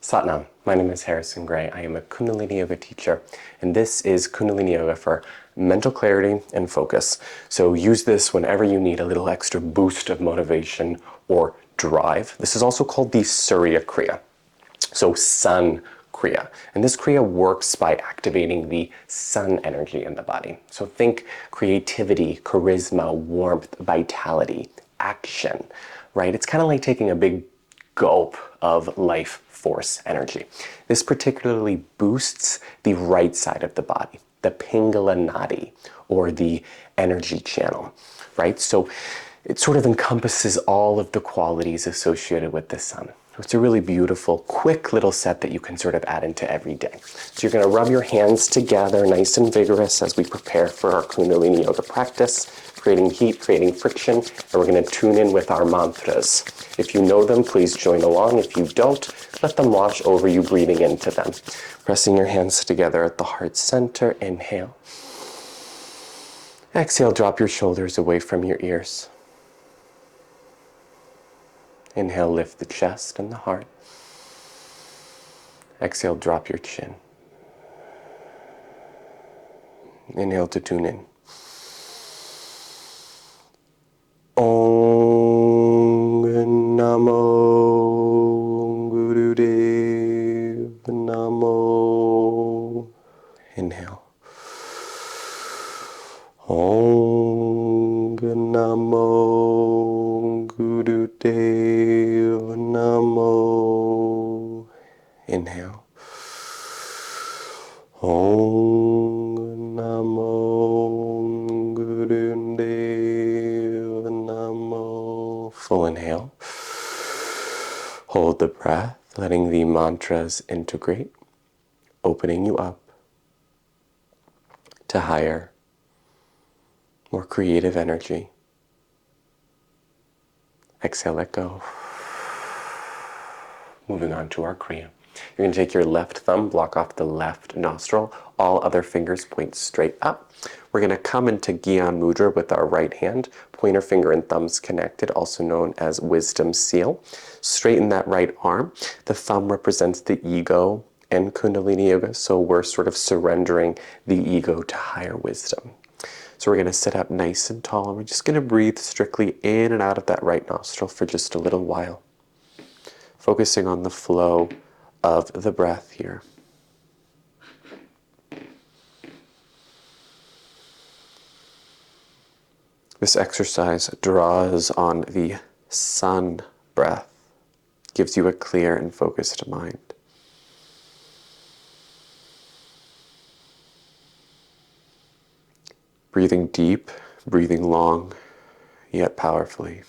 Satnam, my name is Harrison Gray. I am a Kundalini Yoga teacher, and this is Kundalini Yoga for mental clarity and focus. So use this whenever you need a little extra boost of motivation or drive. This is also called the Surya Kriya, so Sun Kriya. And this Kriya works by activating the sun energy in the body. So think creativity, charisma, warmth, vitality, action, right? It's kind of like taking a big gulp of life force energy. This particularly boosts the right side of the body, the pingala nadi, or the energy channel, right? So it sort of encompasses all of the qualities associated with the sun. It's a really beautiful, quick little set that you can sort of add into every day. So you're going to rub your hands together nice and vigorous as we prepare for our Kundalini Yoga practice, creating heat, creating friction, and we're going to tune in with our mantras. If you know them, please join along. If you don't, let them wash over you, breathing into them. Pressing your hands together at the heart center, inhale. Exhale, drop your shoulders away from your ears. Inhale, lift the chest and the heart. Exhale, drop your chin. Inhale to tune in. Om Namo Gurudev Namo. Inhale. Om Namo Gurudev Namo. Inhale. Om Namo Gurudev Namo. Full inhale. Hold the breath, letting the mantras integrate, opening you up to higher, more creative energy. Exhale, let go. Moving on to our Kriya. You're going to take your left thumb, block off the left nostril. All other fingers point straight up. We're going to come into Gyan Mudra with our right hand, pointer finger and thumbs connected, also known as wisdom seal. Straighten that right arm. The thumb represents the ego and Kundalini Yoga, so we're sort of surrendering the ego to higher wisdom. So we're going to sit up nice and tall, and we're just going to breathe strictly in and out of that right nostril for just a little while, focusing on the flow of the breath here. This exercise draws on the sun breath, gives you a clear and focused mind. Breathing deep, breathing long, yet powerfully.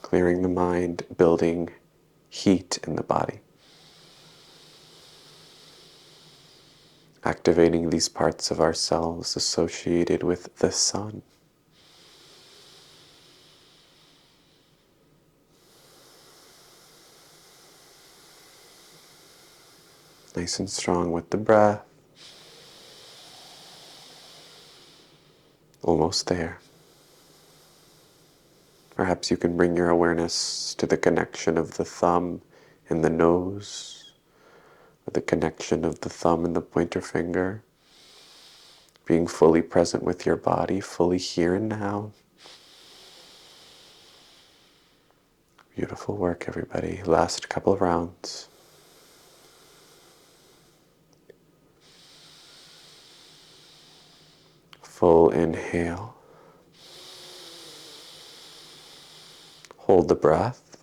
Clearing the mind, building heat in the body. Activating these parts of ourselves associated with the sun. Nice and strong with the breath. Almost there. Perhaps you can bring your awareness to the connection of the thumb and the nose, or the connection of the thumb and the pointer finger, being fully present with your body, fully here and now. Beautiful work, everybody. Last couple of rounds. Full inhale. Hold the breath,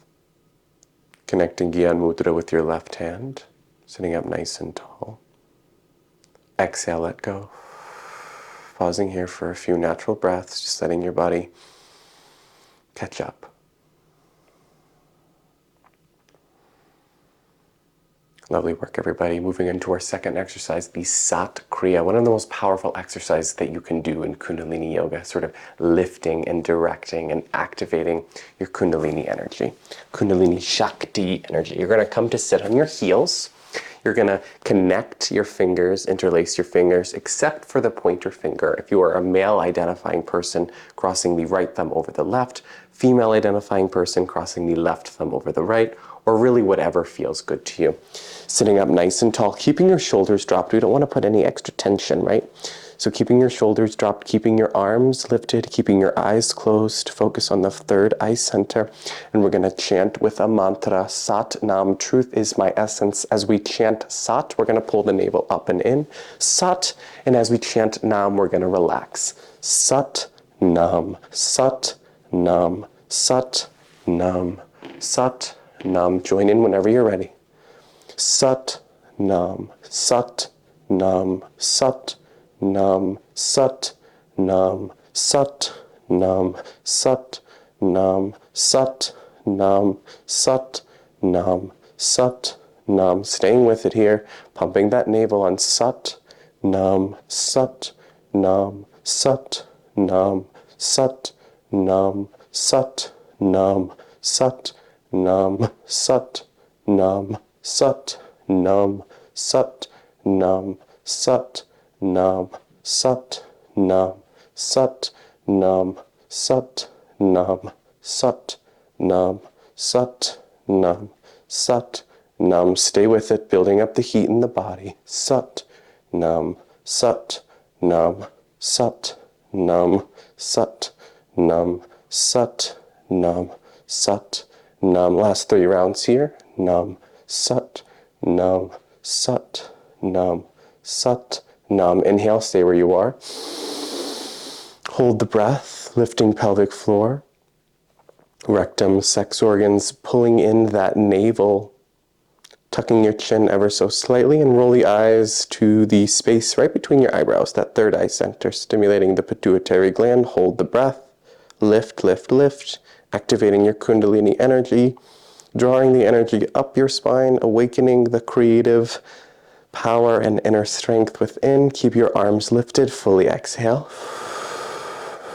connecting Gyan Mudra with your left hand, sitting up nice and tall. Exhale, let go. Pausing here for a few natural breaths, just letting your body catch up. Lovely work, everybody. Moving into our second exercise, the Sun Kriya, one of the most powerful exercises that you can do in Kundalini Yoga, sort of lifting and directing and activating your Kundalini energy, Kundalini Shakti energy. You're going to come to sit on your heels. You're going to connect your fingers, interlace your fingers, except for the pointer finger. If you are a male identifying person, crossing the right thumb over the left, female identifying person, crossing the left thumb over the right, or really whatever feels good to you. Sitting up nice and tall, keeping your shoulders dropped. We don't want to put any extra tension, right? So keeping your shoulders dropped, keeping your arms lifted, keeping your eyes closed, focus on the third eye center. And we're going to chant with a mantra, Sat Nam, truth is my essence. As we chant Sat, we're going to pull the navel up and in. Sat, and as we chant Nam, we're going to relax. Sat Nam, Sat Nam, Sat Nam, Sat Nam. Join in whenever you're ready. Sat Nam, Sat Nam, Sat Nam, Sat Nam, Sat Nam, Sat Nam, Sat Nam, Sat Nam, Sat Nam. Staying with it here, pumping that navel on Sat Nam, Sat Nam, Sat Nam, Sat Nam, Sat Nam, Sat Nam, Sat Nam, Sat Nam, Sat Nam, Sat Nam, Sat Nam, Sat Nam, Sat Nam, Sat Nam, Sat Nam, Sat Nam. Stay with it, building up the heat in the body. Sat Nam, Sat Nam, Sat Nam, Sat Nam, Sat Nam, Sat Nam. Last 3 rounds here. Nam, Sat Nam, Sat Nam, Sat Nam. Inhale, stay where you are. Hold the breath, lifting pelvic floor. Rectum, sex organs, pulling in that navel, tucking your chin ever so slightly, and roll the eyes to the space right between your eyebrows, that third eye center, stimulating the pituitary gland. Hold the breath, lift, lift, lift, activating your Kundalini energy, drawing the energy up your spine, awakening the creative power and inner strength within. Keep your arms lifted, fully exhale,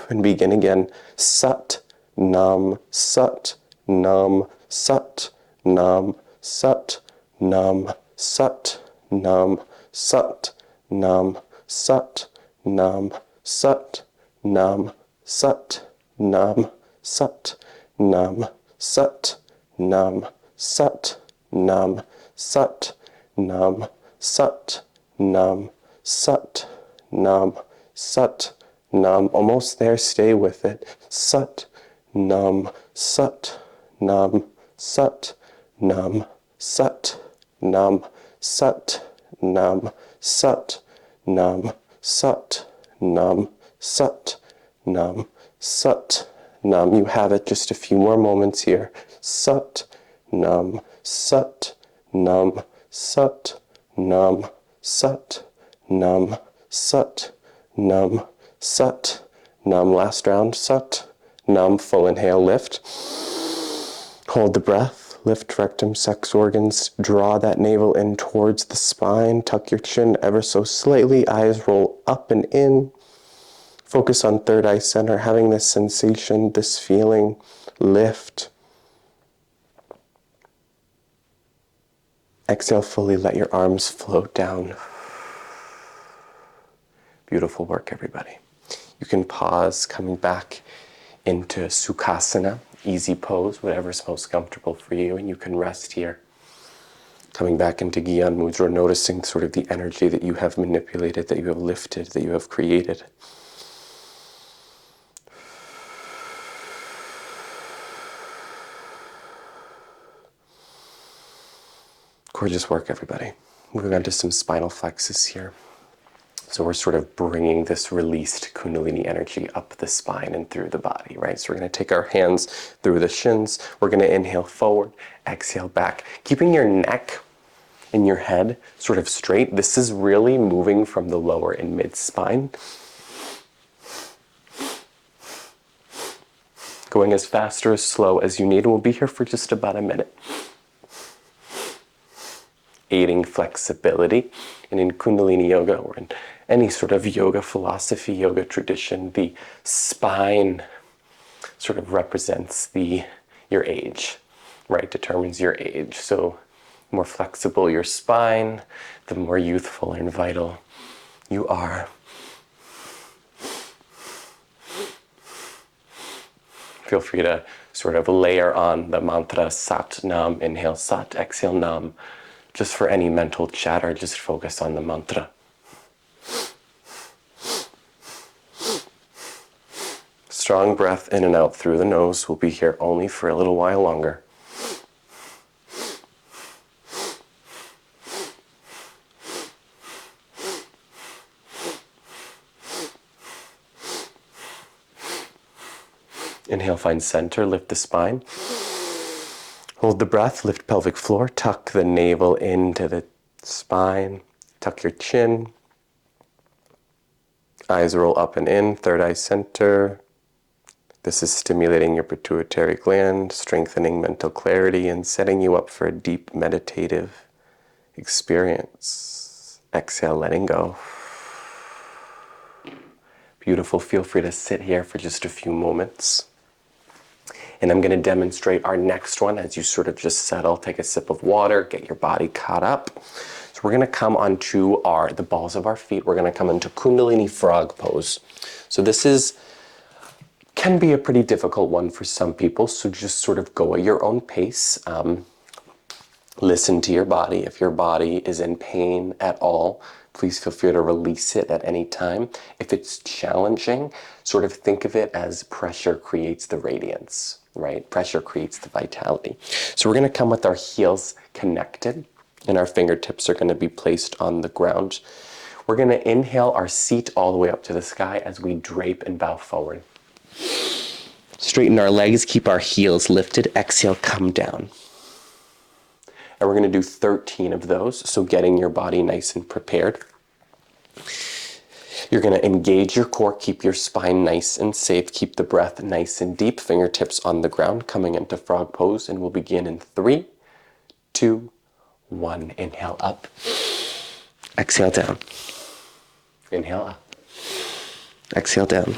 and begin again. Sat Nam, Sat Nam, Sat Nam, Sat Nam, Sat Nam, Sat Nam, Sat Nam, Sat Nam, Sat Nam, Sat Nam, Sat Nam, Sat Nam, Sat Nam, Sat Nam, Sat Nam, Sat Nam. Almost there, stay with it. Sat Nam, Sat Nam, Sat Nam, Sat Nam, Sat Nam, Sat Nam, Sat Nam, Sat Nam, Sat Nam. You have it, just a few more moments here. Sat Nam, Sat Nam, Sat Nam, Sat Nam, Sat Nam, Sat Nam. Last round. Sat Nam. Full inhale, lift. Hold the breath, lift rectum, sex organs, draw that navel in towards the spine, tuck your chin ever so slightly, eyes roll up and in. Focus on third eye center, having this sensation, this feeling, lift. Exhale fully, let your arms float down. Beautiful work, everybody. You can pause, coming back into Sukhasana, easy pose, whatever's most comfortable for you, and you can rest here. Coming back into Gyan Mudra, noticing sort of the energy that you have manipulated, that you have lifted, that you have created. Gorgeous work, everybody. Moving on to some spinal flexes here. So we're sort of bringing this released Kundalini energy up the spine and through the body, right? So we're going to take our hands through the shins. We're going to inhale forward, exhale back. Keeping your neck and your head sort of straight. This is really moving from the lower and mid spine. Going as fast or as slow as you need. We'll be here for just about a minute. Aiding flexibility. And in Kundalini Yoga, or in any sort of yoga philosophy, yoga tradition, the spine sort of represents your age, right? Determines your age. So The more flexible your spine, the more youthful and vital you are. Feel free to sort of layer on the mantra Sat Nam, inhale Sat, exhale Nam. Just for any mental chatter, just focus on the mantra. Strong breath in and out through the nose. We'll be here only for a little while longer. Inhale, find center, lift the spine. Hold the breath, lift pelvic floor, tuck the navel into the spine, tuck your chin. Eyes roll up and in, third eye center. This is stimulating your pituitary gland, strengthening mental clarity, and setting you up for a deep meditative experience. Exhale, letting go. Beautiful. Feel free to sit here for just a few moments. And I'm going to demonstrate our next one as you sort of just settle, take a sip of water, get your body caught up. So we're going to come onto the balls of our feet. We're going to come into Kundalini frog pose. So this can be a pretty difficult one for some people. So just sort of go at your own pace. Listen to your body. If your body is in pain at all, please feel free to release it at any time. If it's challenging, sort of think of it as pressure creates the radiance, right? Pressure creates the vitality. So we're going to come with our heels connected, and our fingertips are going to be placed on the ground. We're going to inhale our seat all the way up to the sky as we drape and bow forward. Straighten our legs, keep our heels lifted. Exhale, come down. And we're going to do 13 of those, so getting your body nice and prepared. You're going to engage your core, keep your spine nice and safe, keep the breath nice and deep, fingertips on the ground, coming into frog pose, and we'll begin in 3, 2, 1. Inhale up, exhale down. Inhale up, exhale down.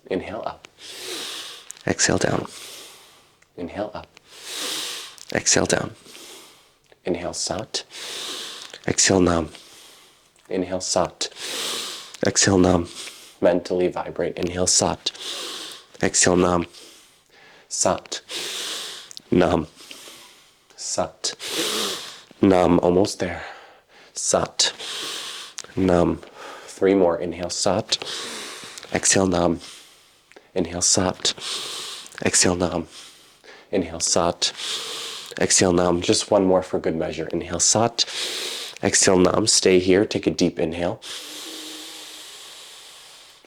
Inhale up, exhale down. Inhale up, exhale down. Inhale, Sat. Exhale, Nam. Inhale, Sat. Exhale, Nam. Mentally vibrate. Inhale, Sat. Exhale, Nam. Sat. Nam. Sat. Nam. Almost there. Sat. Nam. 3 more. Inhale, Sat. Exhale, Nam. Inhale, Sat. Exhale, Nam. Inhale, Sat. Exhale, Nam. Just 1 more for good measure. Inhale, Sat. Exhale, Nam. Stay here. Take a deep inhale.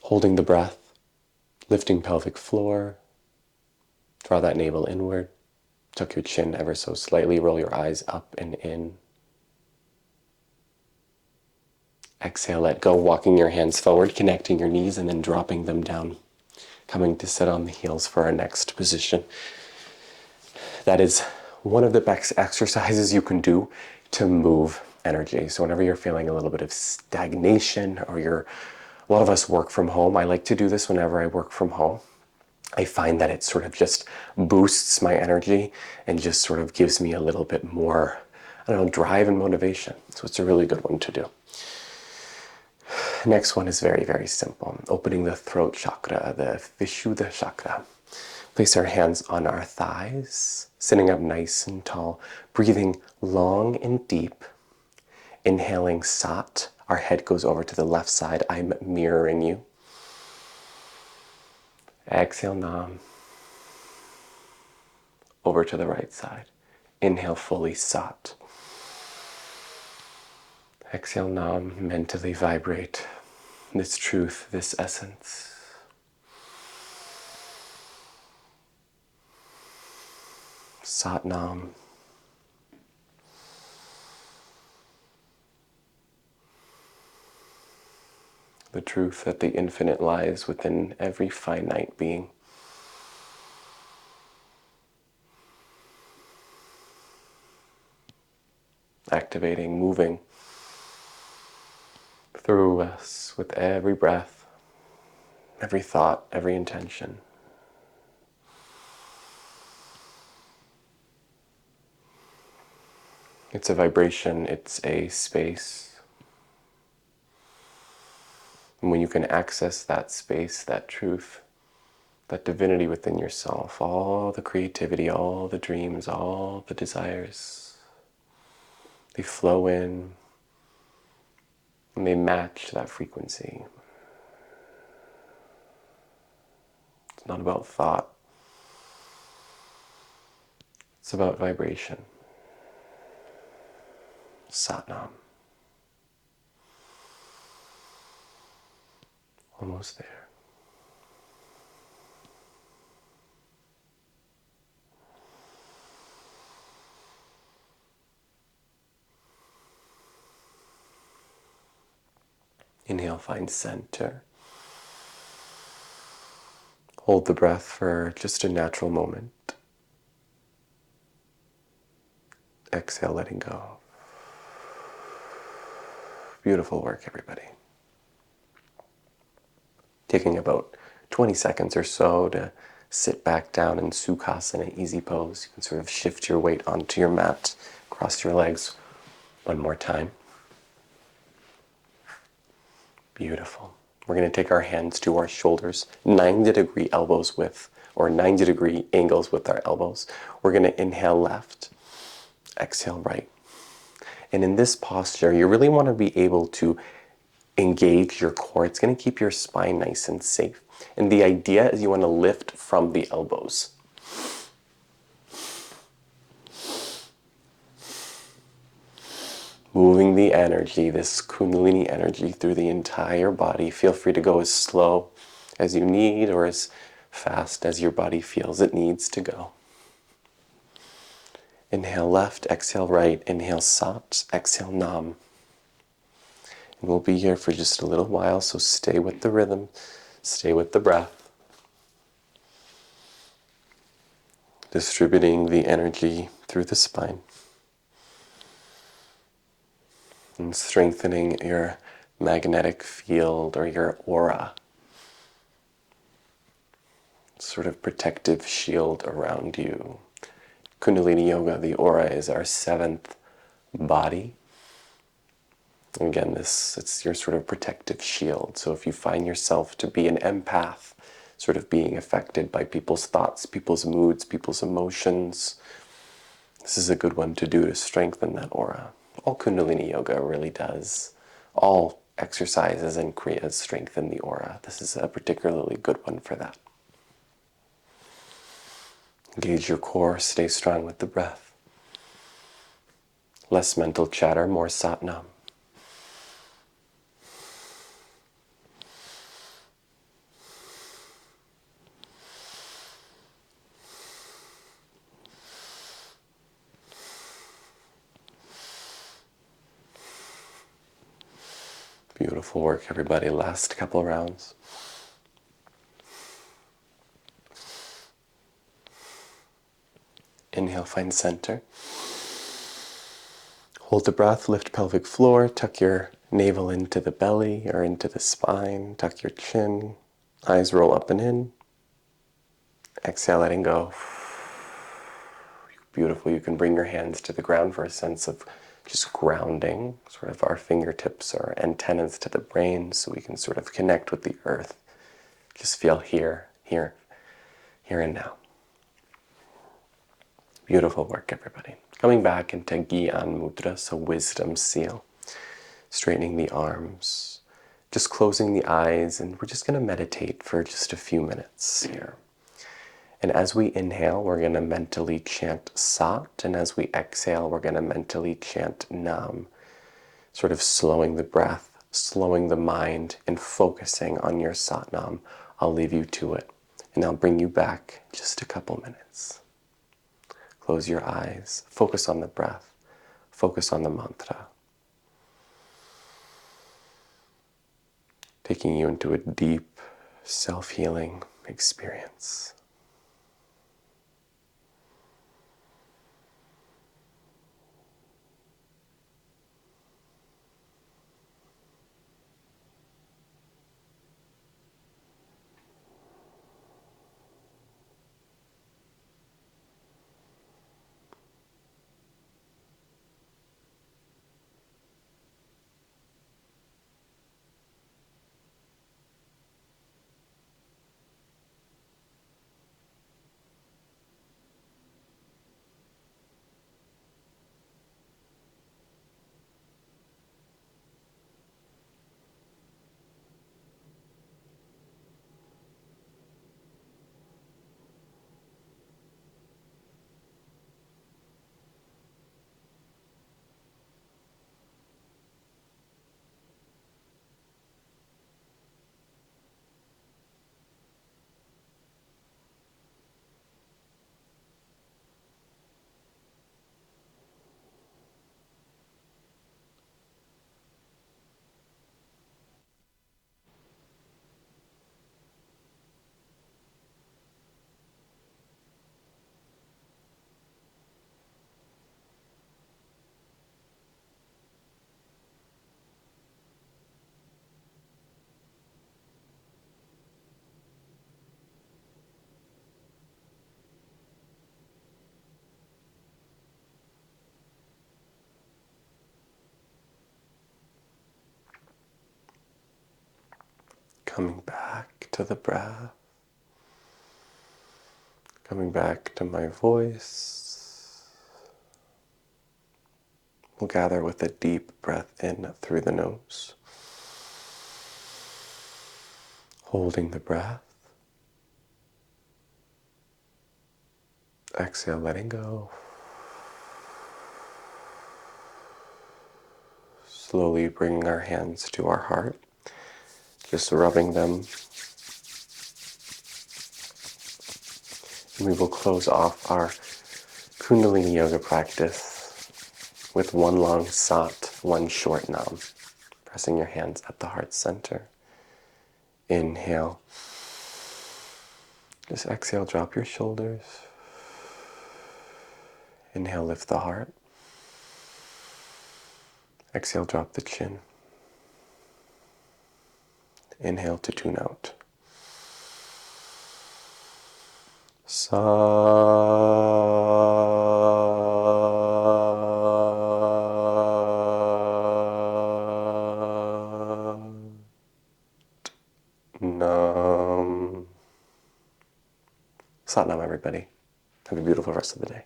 Holding the breath. Lifting pelvic floor. Draw that navel inward. Tuck your chin ever so slightly. Roll your eyes up and in. Exhale, let go. Walking your hands forward, connecting your knees, and then dropping them down. Coming to sit on the heels for our next position. That is one of the best exercises you can do to move energy. So whenever you're feeling a little bit of stagnation, or a lot of us work from home. I like to do this whenever I work from home. I find that it sort of just boosts my energy and just sort of gives me a little bit more, drive and motivation. So it's a really good one to do. Next one is very, very simple. Opening the throat chakra, the Vishuddha chakra. Place our hands on our thighs, sitting up nice and tall, breathing long and deep. Inhaling Sat, our head goes over to the left side. I'm mirroring you. Exhale, Nam. Over to the right side. Inhale fully, Sat. Exhale, Nam. Mentally vibrate this truth, this essence. Sat Nam. The truth that the infinite lies within every finite being. Activating, moving through us with every breath, every thought, every intention. It's a vibration, it's a space. And when you can access that space, that truth, that divinity within yourself, all the creativity, all the dreams, all the desires, they flow in and they match that frequency. It's not about thought. It's about vibration. Satnam. Almost there. Inhale, find center. Hold the breath for just a natural moment. Exhale, letting go. Beautiful work, everybody. Taking about 20 seconds or so to sit back down in Sukhasana, easy pose. You can sort of shift your weight onto your mat, cross your legs one more time. Beautiful. We're going to take our hands to our shoulders, 90-degree elbows width, or 90-degree angles with our elbows. We're going to inhale left, exhale right. And in this posture, you really want to be able to engage your core. It's going to keep your spine nice and safe. And the idea is you want to lift from the elbows. Moving the energy, this Kundalini energy, through the entire body. Feel free to go as slow as you need or as fast as your body feels it needs to go. Inhale left, exhale right. Inhale Sat, exhale Nam. And we'll be here for just a little while, so stay with the rhythm, stay with the breath. Distributing the energy through the spine. And strengthening your magnetic field or your aura. Sort of protective shield around you. Kundalini Yoga, the aura, is our seventh body. And again, it's your sort of protective shield. So if you find yourself to be an empath, sort of being affected by people's thoughts, people's moods, people's emotions, this is a good one to do to strengthen that aura. All Kundalini Yoga really does. All exercises and kriyas strengthen the aura. This is a particularly good one for that. Engage your core, stay strong with the breath. Less mental chatter, more Satnam. Beautiful work, everybody. Last couple rounds. Inhale, find center. Hold the breath, lift pelvic floor, tuck your navel into the belly or into the spine, tuck your chin, eyes roll up and in. Exhale, letting go. Beautiful. You can bring your hands to the ground for a sense of just grounding, sort of our fingertips or antennas to the brain so we can sort of connect with the earth. Just feel here and now. Beautiful work, everybody. Coming back into Gyan Mudra, so wisdom seal. Straightening the arms, just closing the eyes, and we're just going to meditate for just a few minutes here. And as we inhale, we're going to mentally chant Sat, and as we exhale, we're going to mentally chant Nam, sort of slowing the breath, slowing the mind, and focusing on your Satnam. I'll leave you to it, and I'll bring you back in just a couple minutes. Close your eyes, focus on the breath, focus on the mantra. Taking you into a deep self-healing experience. Coming back to the breath. Coming back to my voice. We'll gather with a deep breath in through the nose. Holding the breath. Exhale, letting go. Slowly bringing our hands to our heart. Just rubbing them. And we will close off our Kundalini yoga practice with one long sat, one short nam. Pressing your hands at the heart center. Inhale. Just exhale, drop your shoulders. Inhale, lift the heart. Exhale, drop the chin. Inhale to tune out. Sa. Nam. Sat Nam, everybody. Have a beautiful rest of the day.